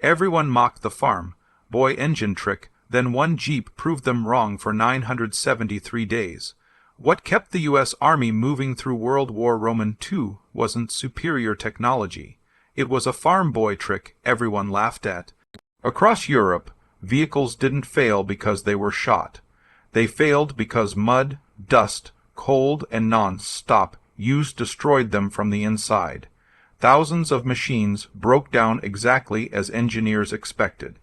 Everyone mocked the farm boy engine trick, then one Jeep proved them wrong for 973 days. What kept the U.S. Army moving through World War II wasn't superior technology. It was a farm boy trick everyone laughed at. Across Europe, vehicles didn't fail because they were shot. They failed because mud, dust, cold, and non-stop use destroyed them from the inside. Thousands of machines broke down exactly as engineers expected.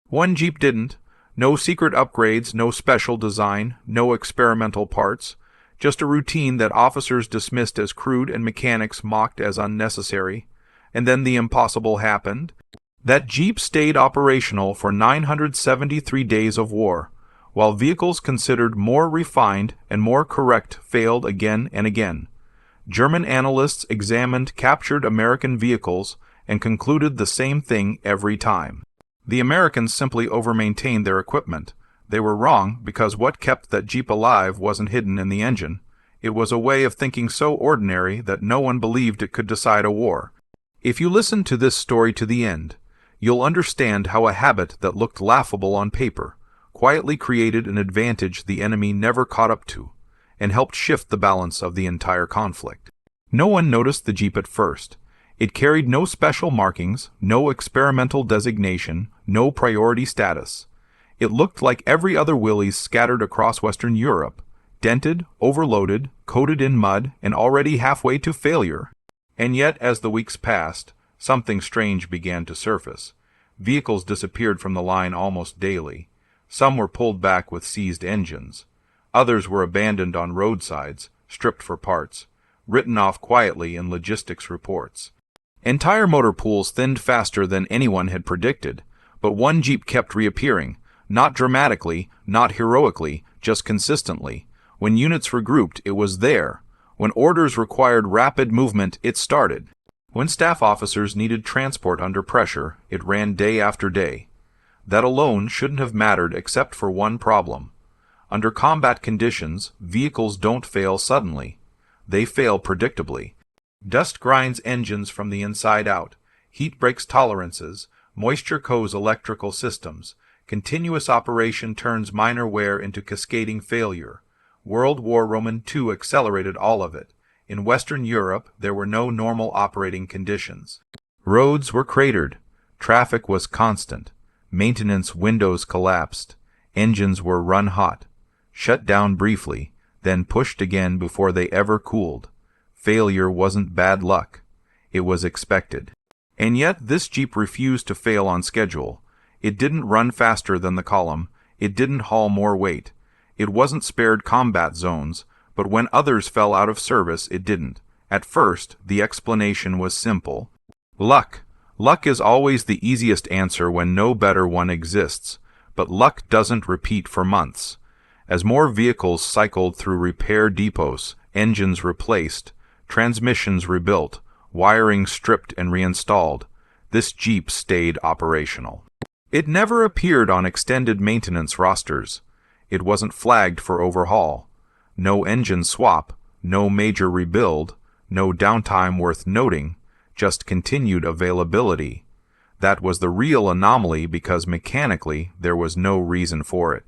One Jeep didn't. No secret upgrades, no special design, no experimental parts. Just a routine that officers dismissed as crude and mechanics mocked as unnecessary. And then the impossible happened. That Jeep stayed operational for 973 days of war, while vehicles considered more refined and more correct failed again and again. German analysts examined captured American vehicles and concluded the same thing every time. The Americans simply over-maintained their equipment. They were wrong because what kept that Jeep alive wasn't hidden in the engine. It was a way of thinking so ordinary that no one believed it could decide a war. If you listen to this story to the end, you'll understand how a habit that looked laughable on paper quietly created an advantage the enemy never caught up to, and helped shift the balance of the entire conflict. No one noticed the Jeep at first. It carried no special markings, no experimental designation, no priority status. It looked like every other Willys scattered across Western Europe, dented, overloaded, coated in mud, and already halfway to failure. And yet, as the weeks passed, something strange began to surface. Vehicles disappeared from the line almost daily. Some were pulled back with seized engines. Others were abandoned on roadsides, stripped for parts, written off quietly in logistics reports. Entire motor pools thinned faster than anyone had predicted, but one Jeep kept reappearing, not dramatically, not heroically, just consistently. When units regrouped, it was there. When orders required rapid movement, it started. When staff officers needed transport under pressure, it ran day after day. That alone shouldn't have mattered except for one problem. Under combat conditions, vehicles don't fail suddenly. They fail predictably. Dust grinds engines from the inside out. Heat breaks tolerances. Moisture coats electrical systems. Continuous operation turns minor wear into cascading failure. World War II accelerated all of it. In Western Europe, there were no normal operating conditions. Roads were cratered. Traffic was constant. Maintenance windows collapsed. Engines were run hot, shut down briefly, then pushed again before they ever cooled. Failure wasn't bad luck. It was expected. And yet this Jeep refused to fail on schedule. It didn't run faster than the column. It didn't haul more weight. It wasn't spared combat zones, but when others fell out of service, it didn't. At first, the explanation was simple. Luck. Luck is always the easiest answer when no better one exists, but luck doesn't repeat for months. As more vehicles cycled through repair depots, engines replaced, transmissions rebuilt, wiring stripped and reinstalled, this Jeep stayed operational. It never appeared on extended maintenance rosters. It wasn't flagged for overhaul. No engine swap, no major rebuild, no downtime worth noting, just continued availability. That was the real anomaly because mechanically there was no reason for it.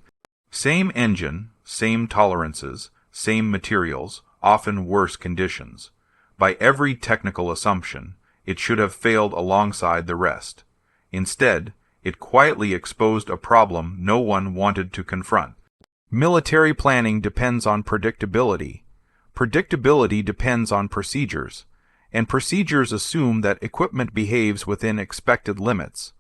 Same engine, same tolerances, same materials, often worse conditions. By every technical assumption, it should have failed alongside the rest. Instead, it quietly exposed a problem no one wanted to confront. Military planning depends on predictability. Predictability depends on procedures. And procedures assume that equipment behaves within expected limits.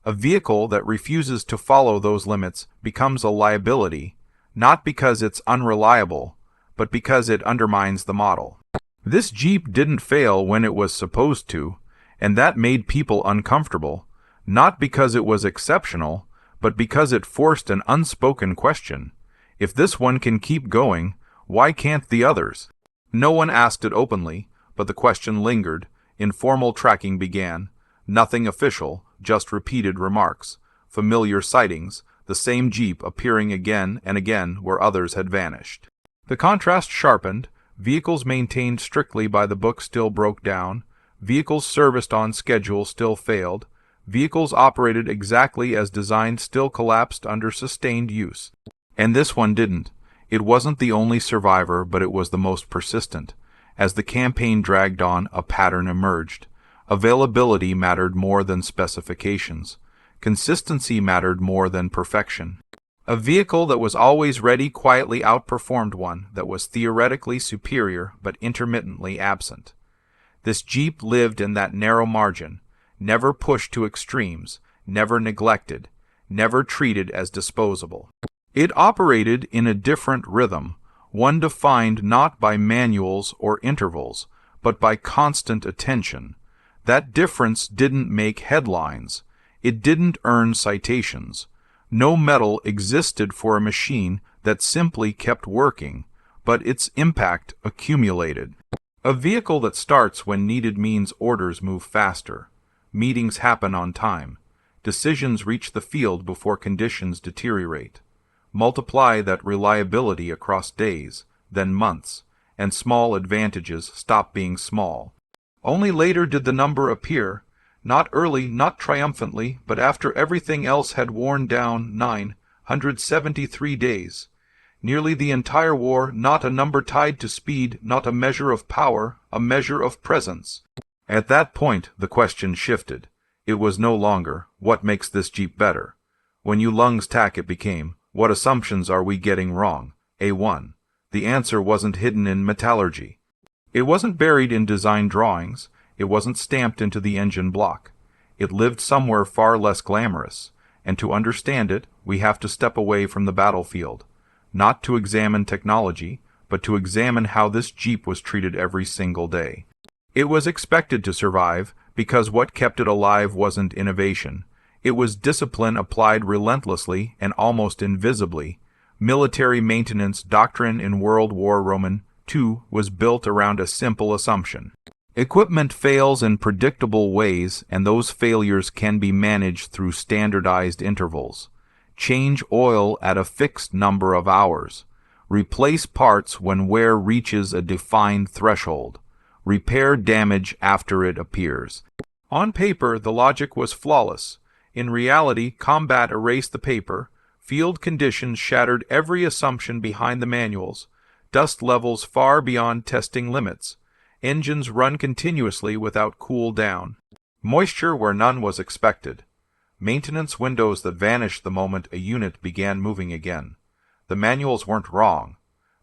A vehicle that refuses to follow those limits becomes a liability, not because it's unreliable, but because it undermines the model. This Jeep didn't fail when it was supposed to, and that made people uncomfortable, not because it was exceptional, but because it forced an unspoken question. If this one can keep going, why can't the others? No one asked it openly, but the question lingered. Informal tracking began. Nothing official, just repeated remarks. Familiar sightings, the same Jeep appearing again and again where others had vanished. The contrast sharpened. Vehicles maintained strictly by the book still broke down. Vehicles serviced on schedule still failed. Vehicles operated exactly as designed still collapsed under sustained use. And this one didn't. It wasn't the only survivor, but it was the most persistent. As the campaign dragged on, a pattern emerged. Availability mattered more than specifications. Consistency mattered more than perfection. A vehicle that was always ready quietly outperformed one that was theoretically superior but intermittently absent. This Jeep lived in that narrow margin, never pushed to extremes, never neglected, never treated as disposable. It operated in a different rhythm, one defined not by manuals or intervals, but by constant attention. That difference didn't make headlines. It didn't earn citations. No medal existed for a machine that simply kept working, but its impact accumulated. A vehicle that starts when needed means orders move faster. Meetings happen on time. Decisions reach the field before conditions deteriorate. Multiply that reliability across days, then months, and small advantages stop being small. Only later did the number appear, not early, not triumphantly, but after everything else had worn down 973 days. Nearly the entire war, not a number tied to speed, not a measure of power, a measure of presence. At that point, the question shifted. It was no longer, what makes this Jeep better? When you lungs tack, it became, what assumptions are we getting wrong? A1. The answer wasn't hidden in metallurgy. It wasn't buried in design drawings. It wasn't stamped into the engine block. It lived somewhere far less glamorous, and to understand it, we have to step away from the battlefield, not to examine technology, but to examine how this Jeep was treated every single day. It was expected to survive because what kept it alive wasn't innovation. It was discipline applied relentlessly and almost invisibly. Military maintenance doctrine in World War II was built around a simple assumption. Equipment fails in predictable ways, and those failures can be managed through standardized intervals. Change oil at a fixed number of hours. Replace parts when wear reaches a defined threshold. Repair damage after it appears. On paper, the logic was flawless. In reality, combat erased the paper. Field conditions shattered every assumption behind the manuals. Dust levels far beyond testing limits. Engines run continuously without cool down. Moisture where none was expected. Maintenance windows that vanished the moment a unit began moving again. The manuals weren't wrong.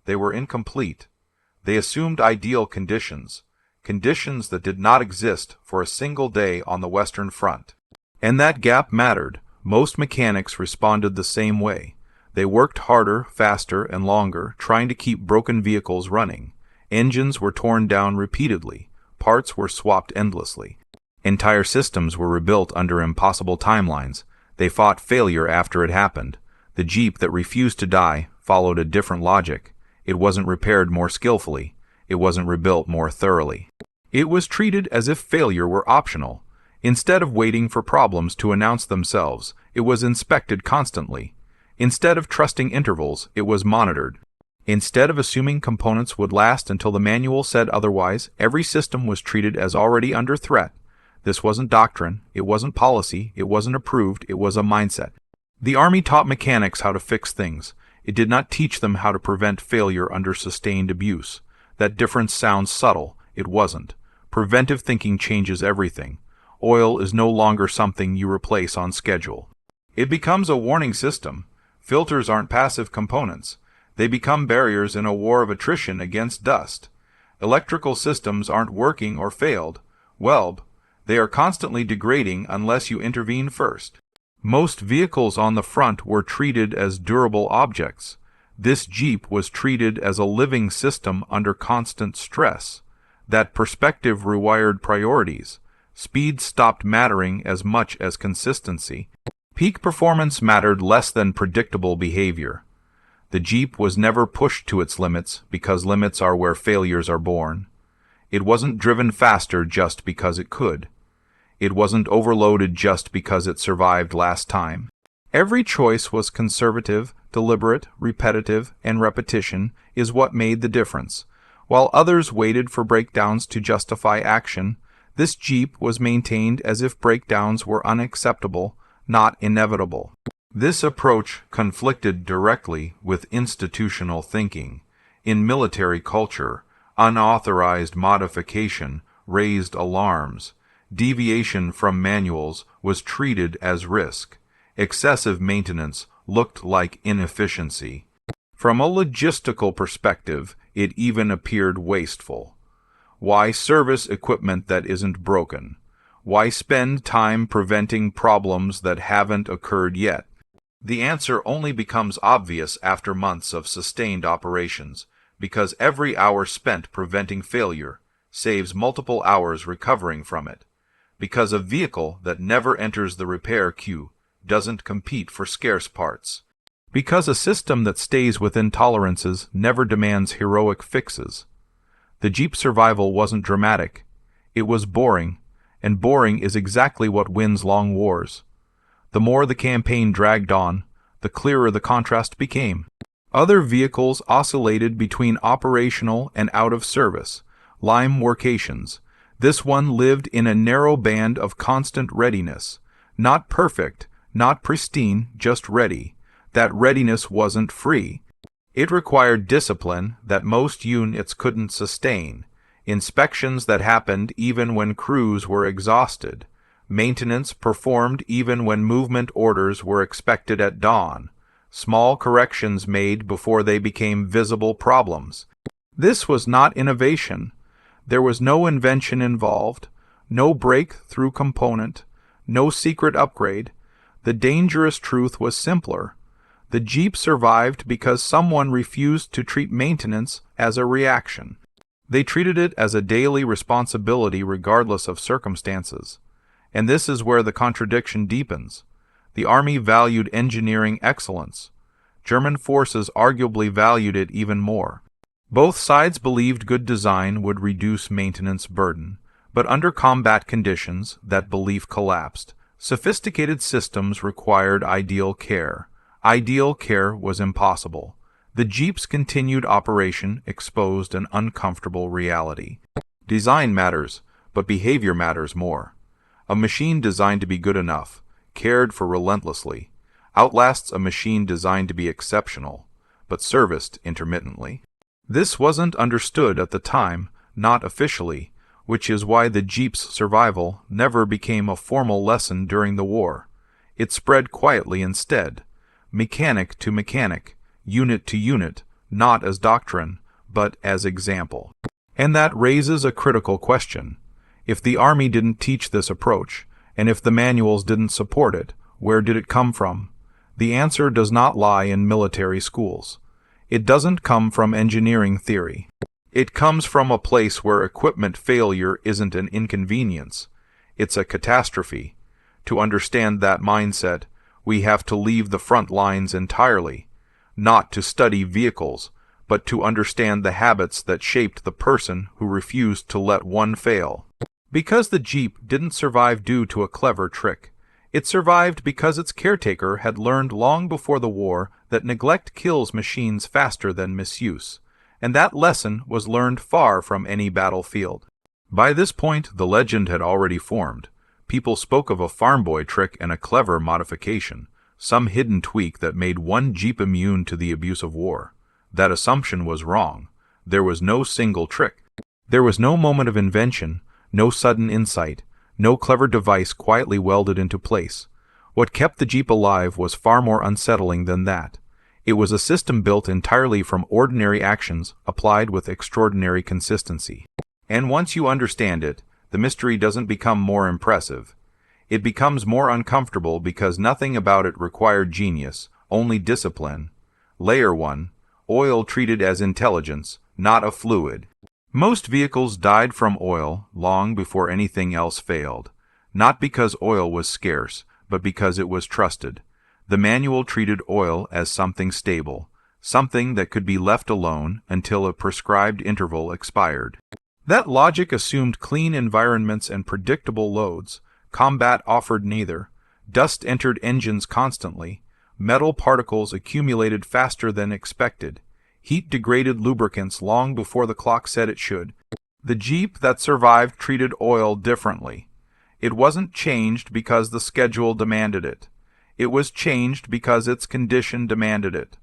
They were incomplete. They assumed ideal conditions. Conditions that did not exist for a single day on the Western Front. And that gap mattered. Most mechanics responded the same way. They worked harder, faster, and longer, trying to keep broken vehicles running. Engines were torn down repeatedly. Parts were swapped endlessly. Entire systems were rebuilt under impossible timelines. They fought failure after it happened. The Jeep that refused to die followed a different logic. It wasn't repaired more skillfully. It wasn't rebuilt more thoroughly. It was treated as if failure were optional. Instead of waiting for problems to announce themselves, it was inspected constantly. Instead of trusting intervals, it was monitored. Instead of assuming components would last until the manual said otherwise, every system was treated as already under threat. This wasn't doctrine, it wasn't policy, it wasn't approved, it was a mindset. The Army taught mechanics how to fix things. It did not teach them how to prevent failure under sustained abuse. That difference sounds subtle. It wasn't. Preventive thinking changes everything. Oil is no longer something you replace on schedule. It becomes a warning system. Filters aren't passive components. They become barriers in a war of attrition against dust. Electrical systems aren't working or failed. Well, they are constantly degrading unless you intervene first. Most vehicles on the front were treated as durable objects. This Jeep was treated as a living system under constant stress. That perspective rewired priorities. Speed stopped mattering as much as consistency. Peak performance mattered less than predictable behavior. The Jeep was never pushed to its limits because limits are where failures are born. It wasn't driven faster just because it could. It wasn't overloaded just because it survived last time. Every choice was conservative, deliberate, repetitive, and repetition is what made the difference. While others waited for breakdowns to justify action, This Jeep was maintained as if breakdowns were unacceptable, not inevitable. This approach conflicted directly with institutional thinking. In military culture, unauthorized modification raised alarms. Deviation from manuals was treated as risk. Excessive maintenance looked like inefficiency. From a logistical perspective, it even appeared wasteful. Why service equipment that isn't broken? Why spend time preventing problems that haven't occurred yet? The answer only becomes obvious after months of sustained operations, because every hour spent preventing failure saves multiple hours recovering from it. Because a vehicle that never enters the repair queue doesn't compete for scarce parts. Because a system that stays within tolerances never demands heroic fixes. The Jeep survival wasn't dramatic. It was boring, and boring is exactly what wins long wars. The more the campaign dragged on, the clearer the contrast became. Other vehicles oscillated between operational and out of service, lime workations. This one lived in a narrow band of constant readiness. Not perfect, not pristine, just ready. That readiness wasn't free. It required discipline that most units couldn't sustain, inspections that happened even when crews were exhausted, maintenance performed even when movement orders were expected at dawn, small corrections made before they became visible problems. This was not innovation. There was no invention involved, no breakthrough component, no secret upgrade. The dangerous truth was simpler. The Jeep survived because someone refused to treat maintenance as a reaction. They treated it as a daily responsibility regardless of circumstances. And this is where the contradiction deepens. The Army valued engineering excellence. German forces arguably valued it even more. Both sides believed good design would reduce maintenance burden, but under combat conditions, that belief collapsed. Sophisticated systems required ideal care. Ideal care was impossible. The Jeep's continued operation exposed an uncomfortable reality. Design matters, but behavior matters more. A machine designed to be good enough, cared for relentlessly, outlasts a machine designed to be exceptional, but serviced intermittently. This wasn't understood at the time, not officially, which is why the Jeep's survival never became a formal lesson during the war. It spread quietly instead, mechanic to mechanic, unit to unit, not as doctrine, but as example. And that raises a critical question. If the Army didn't teach this approach, and if the manuals didn't support it, where did it come from? The answer does not lie in military schools. It doesn't come from engineering theory. It comes from a place where equipment failure isn't an inconvenience. It's a catastrophe. To understand that mindset, we have to leave the front lines entirely, not to study vehicles, but to understand the habits that shaped the person who refused to let one fail. Because the Jeep didn't survive due to a clever trick. It survived because its caretaker had learned long before the war that neglect kills machines faster than misuse, and that lesson was learned far from any battlefield. By this point, the legend had already formed. People spoke of a farm boy trick and a clever modification, some hidden tweak that made one Jeep immune to the abuse of war. That assumption was wrong. There was no single trick. There was no moment of invention, no sudden insight, no clever device quietly welded into place. What kept the Jeep alive was far more unsettling than that. It was a system built entirely from ordinary actions applied with extraordinary consistency. And once you understand it, the mystery doesn't become more impressive. It becomes more uncomfortable because nothing about it required genius, only discipline. Layer 1. Oil treated as intelligence, not a fluid. Most vehicles died from oil long before anything else failed, not because oil was scarce, but because it was trusted. The manual treated oil as something stable, something that could be left alone until a prescribed interval expired. That logic assumed clean environments and predictable loads. Combat offered neither. Dust entered engines constantly. Metal particles accumulated faster than expected. Heat degraded lubricants long before the clock said it should. The Jeep that survived treated oil differently. It wasn't changed because the schedule demanded it. It was changed because its condition demanded it.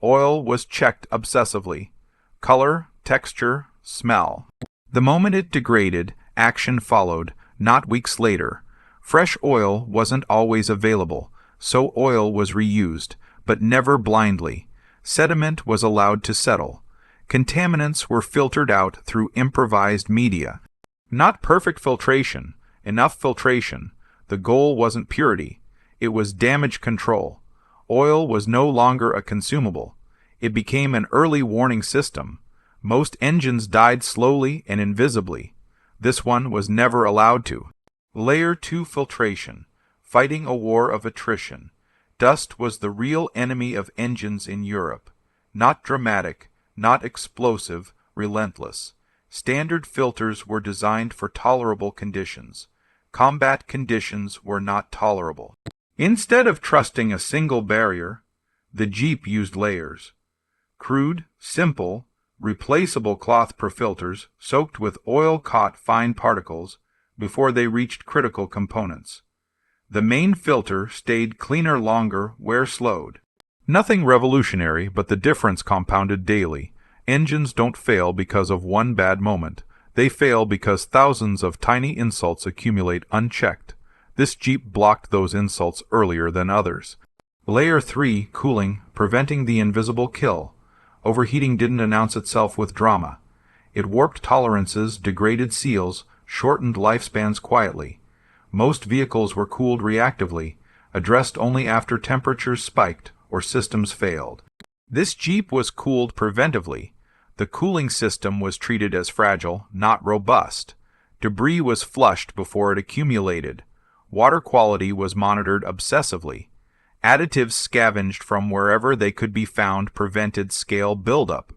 Oil was checked obsessively. Color, texture, smell. The moment it degraded, action followed, not weeks later. Fresh oil wasn't always available, so oil was reused, but never blindly. Sediment was allowed to settle. Contaminants were filtered out through improvised media. Not perfect filtration, enough filtration. The goal wasn't purity. It was damage control. Oil was no longer a consumable. It became an early warning system. Most engines died slowly and invisibly. This one was never allowed to. Layer 2 filtration. Fighting a war of attrition. Dust was the real enemy of engines in Europe. Not dramatic, not explosive, relentless. Standard filters were designed for tolerable conditions. Combat conditions were not tolerable. Instead of trusting a single barrier, the Jeep used layers. Crude, simple, replaceable cloth per filters soaked with oil caught fine particles before they reached critical components. The main filter stayed cleaner longer, wear slowed. Nothing revolutionary, but the difference compounded daily. Engines don't fail because of one bad moment. They fail because thousands of tiny insults accumulate unchecked. This Jeep blocked those insults earlier than others. Layer 3, cooling, preventing the invisible kill. Overheating didn't announce itself with drama. It warped tolerances, degraded seals, shortened lifespans quietly. Most vehicles were cooled reactively, addressed only after temperatures spiked or systems failed. This Jeep was cooled preventively. The cooling system was treated as fragile, not robust. Debris was flushed before it accumulated. Water quality was monitored obsessively. Additives scavenged from wherever they could be found prevented scale buildup.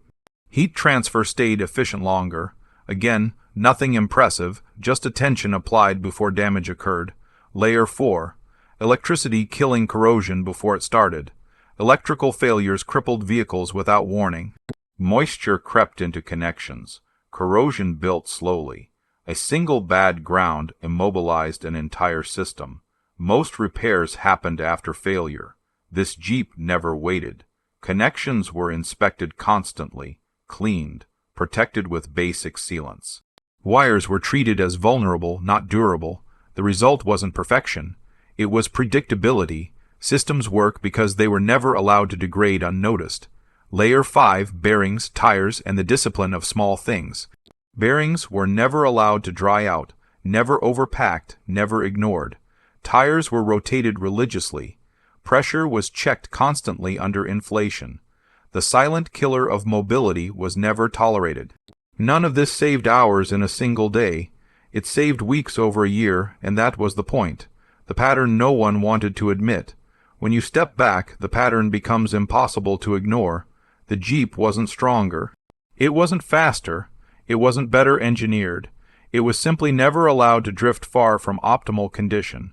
Heat transfer stayed efficient longer. Again, nothing impressive, just attention applied before damage occurred. Layer 4. Electricity killing corrosion before it started. Electrical failures crippled vehicles without warning. Moisture crept into connections. Corrosion built slowly. A single bad ground immobilized an entire system. Most repairs happened after failure. This Jeep never waited. Connections were inspected constantly, cleaned, protected with basic sealants. Wires were treated as vulnerable, not durable. The result wasn't perfection. It was predictability. Systems work because they were never allowed to degrade unnoticed. Layer 5, bearings, tires, and the discipline of small things. Bearings were never allowed to dry out, never overpacked, never ignored. Tires were rotated religiously. Pressure was checked constantly under inflation. The silent killer of mobility was never tolerated. None of this saved hours in a single day. It saved weeks over a year, and that was the point. The pattern no one wanted to admit. When you step back, the pattern becomes impossible to ignore. The Jeep wasn't stronger. It wasn't faster. It wasn't better engineered. It was simply never allowed to drift far from optimal condition.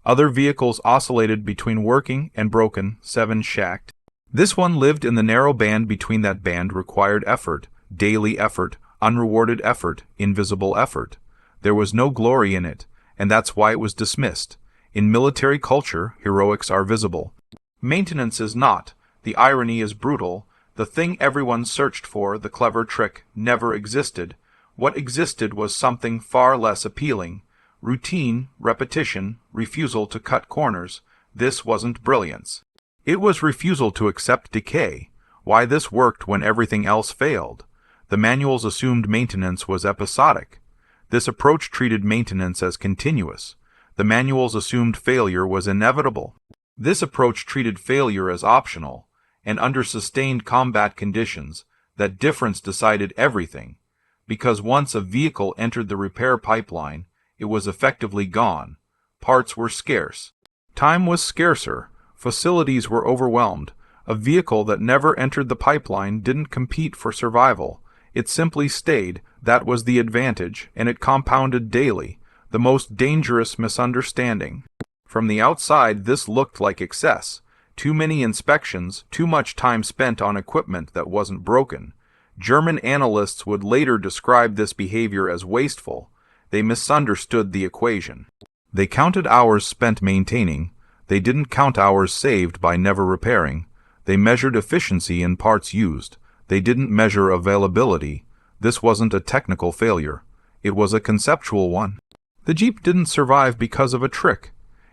Other vehicles oscillated between working and broken, 7 shacked. This one lived in the narrow band between that band required effort, daily effort, unrewarded effort, invisible effort. There was no glory in it, and that's why it was dismissed. In military culture, heroics are visible. Maintenance is not. The irony is brutal. The thing everyone searched for, the clever trick, never existed. What existed was something far less appealing. Routine, repetition, refusal to cut corners. This wasn't brilliance. It was refusal to accept decay. Why this worked when everything else failed. The manuals assumed maintenance was episodic. This approach treated maintenance as continuous. The manuals assumed failure was inevitable. This approach treated failure as optional. And under sustained combat conditions, that difference decided everything. Because once a vehicle entered the repair pipeline, it was effectively gone. Parts were scarce. Time was scarcer. Facilities were overwhelmed. A vehicle that never entered the pipeline didn't compete for survival. It simply stayed. That was the advantage, and it compounded daily. The most dangerous misunderstanding. From the outside, this looked like excess. Too many inspections, too much time spent on equipment that wasn't broken. German analysts would later describe this behavior as wasteful. They misunderstood the equation. They counted hours spent maintaining. They didn't count hours saved by never repairing. They measured efficiency in parts used. They didn't measure availability. This wasn't a technical failure. It was a conceptual one. The Jeep didn't survive because of a trick.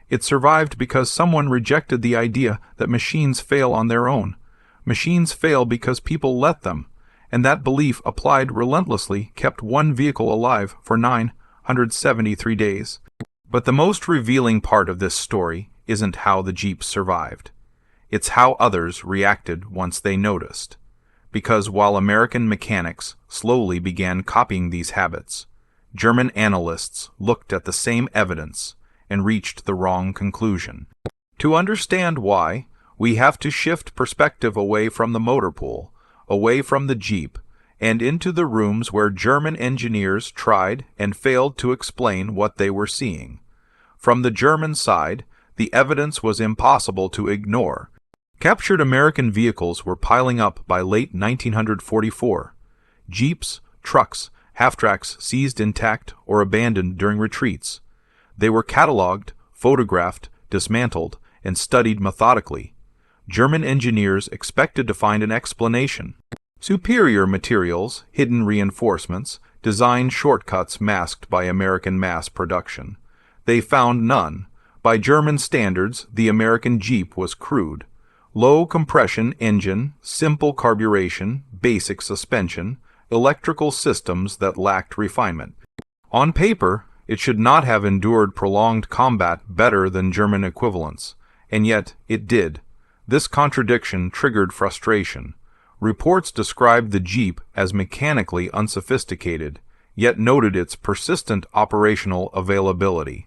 It survived because someone rejected the idea that machines fail on their own. Machines fail because people let them, and that belief applied relentlessly kept one vehicle alive for 973 days. But the most revealing part of this story isn't how the Jeep survived. It's how others reacted once they noticed. Because while American mechanics slowly began copying these habits, German analysts looked at the same evidence and reached the wrong conclusion. To understand why, we have to shift perspective away from the motor pool, away from the Jeep, and into the rooms where German engineers tried and failed to explain what they were seeing. From the German side, the evidence was impossible to ignore. Captured American vehicles were piling up by late 1944. Jeeps, trucks, half-tracks seized intact or abandoned during retreats. They were catalogued, photographed, dismantled, and studied methodically. German engineers expected to find an explanation. Superior materials, hidden reinforcements, design shortcuts masked by American mass production. They found none. By German standards, the American Jeep was crude. Low compression engine, simple carburation, basic suspension, electrical systems that lacked refinement. On paper, it should not have endured prolonged combat better than German equivalents, and yet it did. This contradiction triggered frustration. Reports described the Jeep as mechanically unsophisticated, yet noted its persistent operational availability.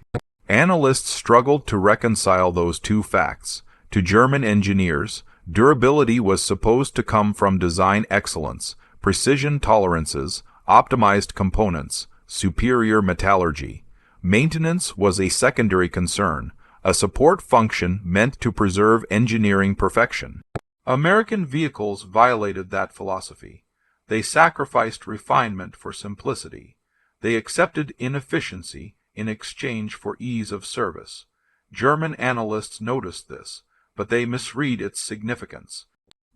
Analysts struggled to reconcile those two facts. To German engineers, durability was supposed to come from design excellence, precision tolerances, optimized components, superior metallurgy. Maintenance was a secondary concern, a support function meant to preserve engineering perfection. American vehicles violated that philosophy. They sacrificed refinement for simplicity. They accepted inefficiency in exchange for ease of service. German analysts noticed this, but they misread its significance.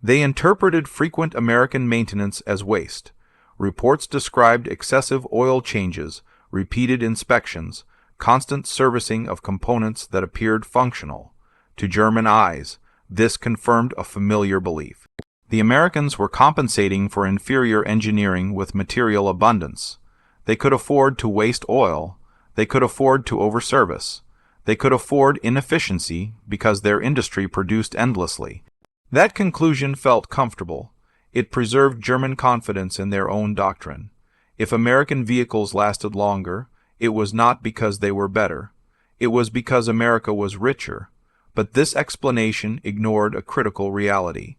They interpreted frequent American maintenance as waste. Reports described excessive oil changes, repeated inspections, constant servicing of components that appeared functional. To German eyes, this confirmed a familiar belief. The Americans were compensating for inferior engineering with material abundance. They could afford to waste oil. They could afford to overservice. They could afford inefficiency because their industry produced endlessly. That conclusion felt comfortable. It preserved German confidence in their own doctrine. If American vehicles lasted longer, it was not because they were better. It was because America was richer. But this explanation ignored a critical reality.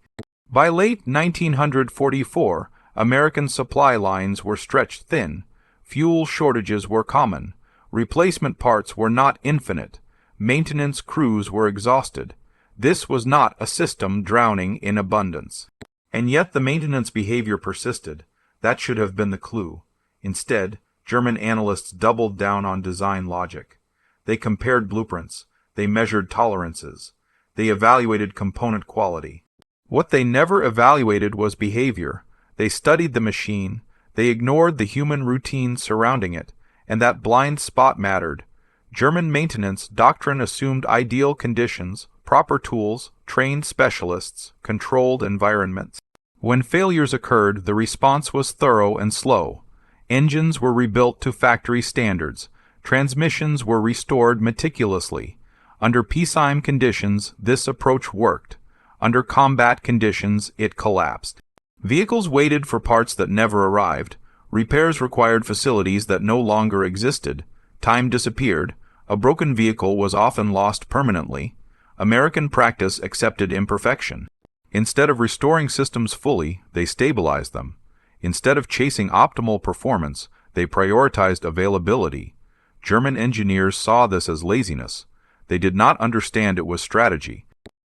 By late 1944, American supply lines were stretched thin. Fuel shortages were common. Replacement parts were not infinite. Maintenance crews were exhausted. This was not a system drowning in abundance. And yet the maintenance behavior persisted. That should have been the clue. Instead, German analysts doubled down on design logic. They compared blueprints. They measured tolerances. They evaluated component quality. What they never evaluated was behavior. They studied the machine. They ignored the human routine surrounding it, and that blind spot mattered. German maintenance doctrine assumed ideal conditions, proper tools, trained specialists, controlled environments. When failures occurred, the response was thorough and slow. Engines were rebuilt to factory standards. Transmissions were restored meticulously. Under peacetime conditions, this approach worked. Under combat conditions, it collapsed. Vehicles waited for parts that never arrived. Repairs required facilities that no longer existed. Time disappeared. A broken vehicle was often lost permanently. American practice accepted imperfection. Instead of restoring systems fully, they stabilized them. Instead of chasing optimal performance, they prioritized availability. German engineers saw this as laziness. They did not understand it was strategy.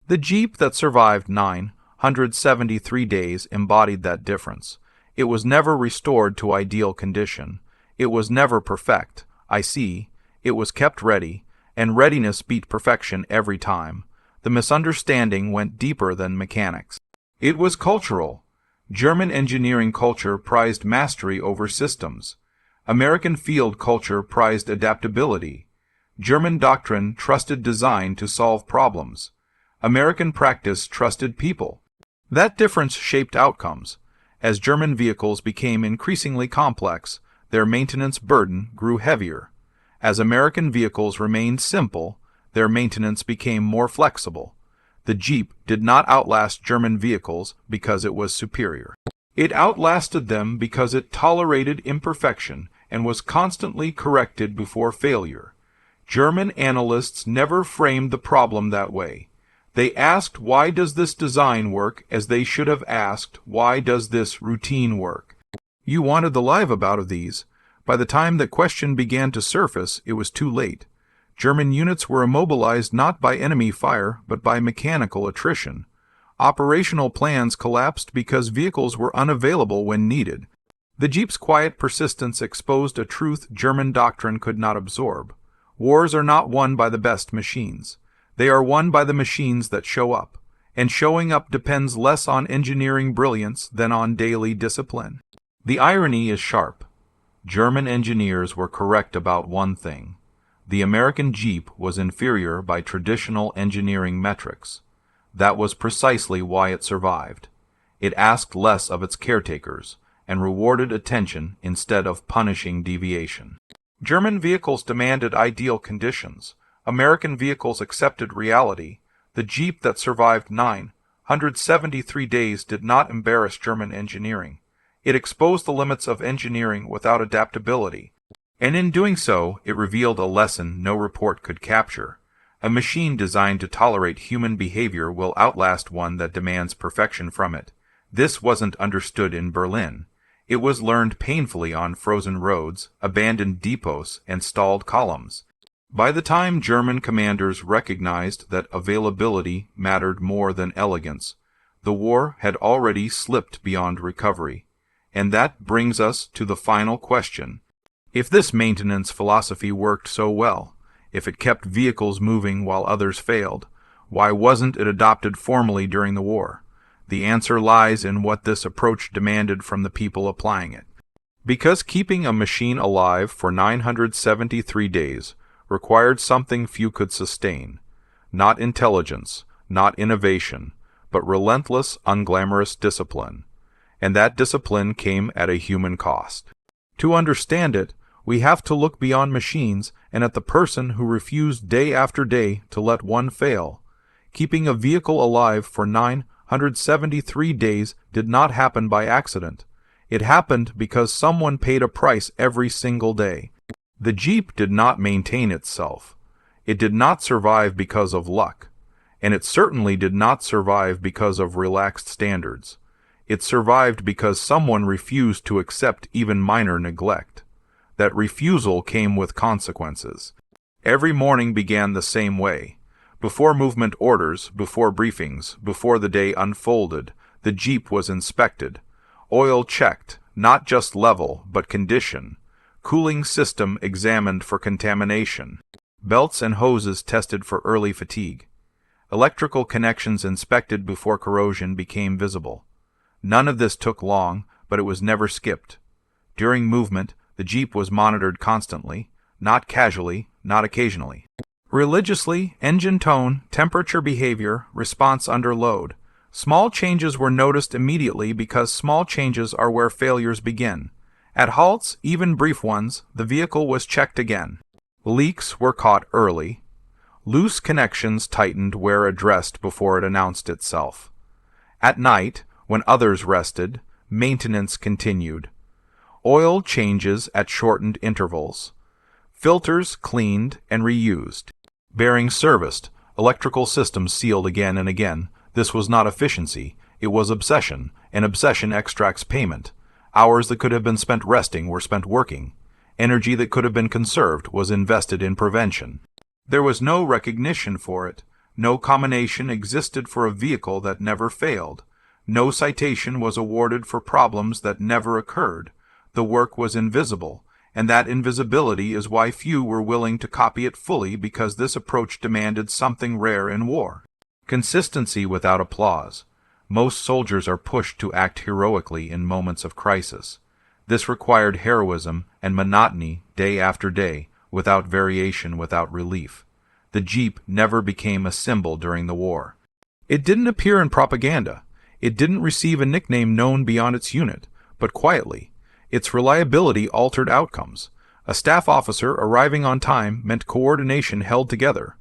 The Jeep that survived 973 days embodied that difference. It was never restored to ideal condition. It was never perfect. I see. It was kept ready, and readiness beat perfection every time. The misunderstanding went deeper than mechanics. It was cultural. German engineering culture prized mastery over systems. American field culture prized adaptability. German doctrine trusted design to solve problems. American practice trusted people. That difference shaped outcomes. As German vehicles became increasingly complex, their maintenance burden grew heavier. As American vehicles remained simple, their maintenance became more flexible. The Jeep did not outlast German vehicles because it was superior. It outlasted them because it tolerated imperfection and was constantly corrected before failure. German analysts never framed the problem that way. They asked, why does this design work, as they should have asked, why does this routine work? You wanted the live about of these. By the time that question began to surface, it was too late. German units were immobilized not by enemy fire, but by mechanical attrition. Operational plans collapsed because vehicles were unavailable when needed. The Jeep's quiet persistence exposed a truth German doctrine could not absorb. Wars are not won by the best machines. They are won by the machines that show up, and showing up depends less on engineering brilliance than on daily discipline. The irony is sharp. German engineers were correct about one thing. The American Jeep was inferior by traditional engineering metrics. That was precisely why it survived. It asked less of its caretakers, and rewarded attention instead of punishing deviation. German vehicles demanded ideal conditions. American vehicles accepted reality. The Jeep that survived 973 days did not embarrass German engineering. It exposed the limits of engineering without adaptability. And in doing so, it revealed a lesson no report could capture. A machine designed to tolerate human behavior will outlast one that demands perfection from it. This wasn't understood in Berlin. It was learned painfully on frozen roads, abandoned depots, and stalled columns. By the time German commanders recognized that availability mattered more than elegance, the war had already slipped beyond recovery. And that brings us to the final question. If this maintenance philosophy worked so well, if it kept vehicles moving while others failed, why wasn't it adopted formally during the war? The answer lies in what this approach demanded from the people applying it. Because keeping a machine alive for 973 days required something few could sustain. Not intelligence, not innovation, but relentless, unglamorous discipline. And that discipline came at a human cost. To understand it, we have to look beyond machines and at the person who refused day after day to let one fail. Keeping a vehicle alive for 973 days did not happen by accident. It happened because someone paid a price every single day. The Jeep did not maintain itself. It did not survive because of luck. And it certainly did not survive because of relaxed standards. It survived because someone refused to accept even minor neglect. That refusal came with consequences. Every morning began the same way. Before movement orders, before briefings, before the day unfolded, the Jeep was inspected. Oil checked, not just level, but condition. Cooling system examined for contamination. Belts and hoses tested for early fatigue. Electrical connections inspected before corrosion became visible. None of this took long, but it was never skipped. During movement, the Jeep was monitored constantly, not casually, not occasionally. Religiously, engine tone, temperature behavior, response under load. Small changes were noticed immediately because small changes are where failures begin. At halts, even brief ones, the vehicle was checked again. Leaks were caught early. Loose connections tightened where addressed before it announced itself. At night, when others rested, maintenance continued. Oil changes at shortened intervals. Filters cleaned and reused. Bearings serviced. Electrical systems sealed again and again. This was not efficiency. It was obsession, and obsession extracts payment. Hours that could have been spent resting were spent working. Energy that could have been conserved was invested in prevention. There was no recognition for it. No combination existed for a vehicle that never failed. No citation was awarded for problems that never occurred. The work was invisible, and that invisibility is why few were willing to copy it fully, because this approach demanded something rare in war: consistency without applause. Most soldiers are pushed to act heroically in moments of crisis. This required heroism and monotony day after day, without variation, without relief. The Jeep never became a symbol during the war. It didn't appear in propaganda. It didn't receive a nickname known beyond its unit, but quietly. Its reliability altered outcomes. A staff officer arriving on time meant coordination held together.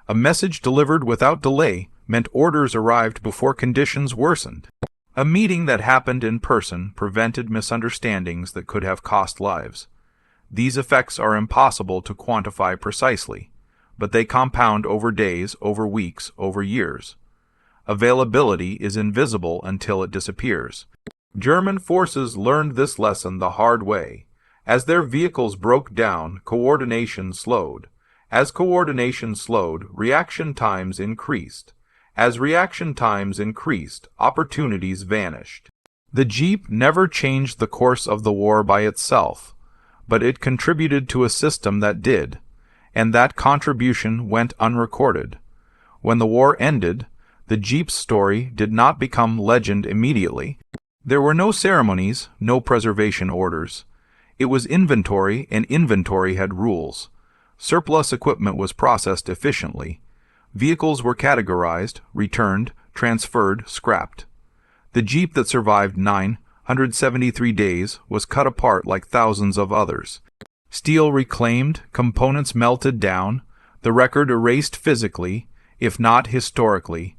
A message delivered without delay meant orders arrived before conditions worsened. A meeting that happened in person prevented misunderstandings that could have cost lives. These effects are impossible to quantify precisely, but they compound over days, over weeks, over years. Availability is invisible until it disappears. German forces learned this lesson the hard way. As their vehicles broke down, coordination slowed. As coordination slowed, reaction times increased. As reaction times increased, opportunities vanished. The Jeep never changed the course of the war by itself, but it contributed to a system that did, and that contribution went unrecorded. When the war ended, the Jeep's story did not become legend immediately. There were no ceremonies, no preservation orders. It was inventory, and inventory had rules. Surplus equipment was processed efficiently. Vehicles were categorized, returned, transferred, scrapped. The Jeep that survived 973 days was cut apart like thousands of others. Steel reclaimed, components melted down, the record erased physically, if not historically.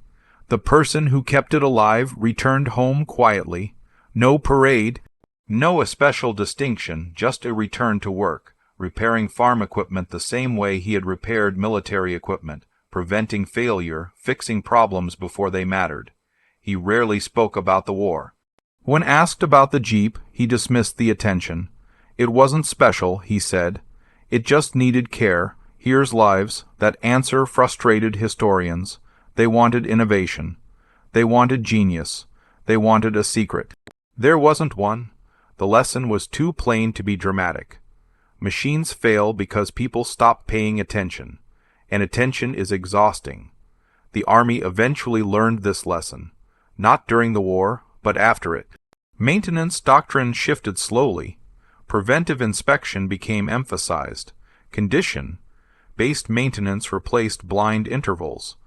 The person who kept it alive returned home quietly. No parade, no especial distinction, just a return to work, repairing farm equipment the same way he had repaired military equipment, preventing failure, fixing problems before they mattered. He rarely spoke about the war. When asked about the Jeep, he dismissed the attention. It wasn't special, he said. It just needed care. Here's lives. That answer frustrated historians. They wanted innovation. They wanted genius. They wanted a secret. There wasn't one. The lesson was too plain to be dramatic. Machines fail because people stop paying attention, and attention is exhausting. The Army eventually learned this lesson, not during the war, but after it. Maintenance doctrine shifted slowly. Preventive inspection became emphasized. Condition-based maintenance replaced blind intervals.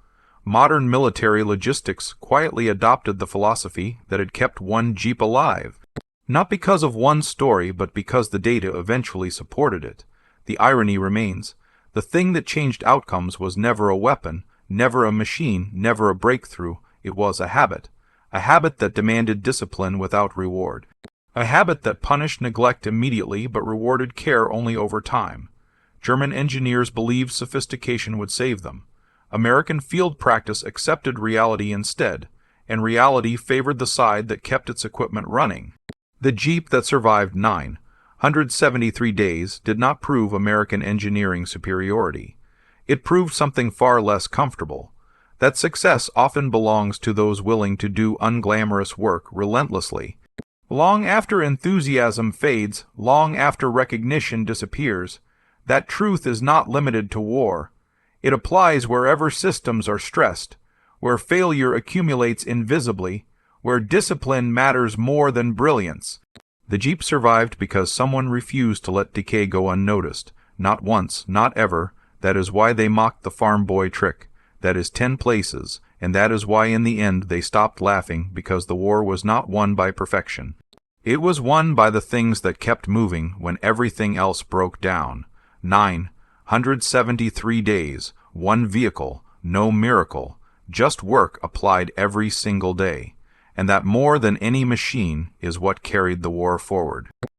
Modern military logistics quietly adopted the philosophy that had kept one Jeep alive, not because of one story, but because the data eventually supported it. The irony remains. The thing that changed outcomes was never a weapon, never a machine, never a breakthrough. It was a habit that demanded discipline without reward, a habit that punished neglect immediately but rewarded care only over time. German engineers believed sophistication would save them. American field practice accepted reality instead, and reality favored the side that kept its equipment running. The Jeep that survived 973 days did not prove American engineering superiority. It proved something far less comfortable: that success often belongs to those willing to do unglamorous work relentlessly. Long after enthusiasm fades, long after recognition disappears, that truth is not limited to war. It applies wherever systems are stressed, where failure accumulates invisibly, where discipline matters more than brilliance. The Jeep survived because someone refused to let decay go unnoticed. Not once, not ever. That is why they mocked the farm boy trick. That is 10 places, and that is why in the end they stopped laughing, because the war was not won by perfection. It was won by the things that kept moving when everything else broke down. 973 days, one vehicle, no miracle, just work applied every single day. And that more than any machine is what carried the war forward.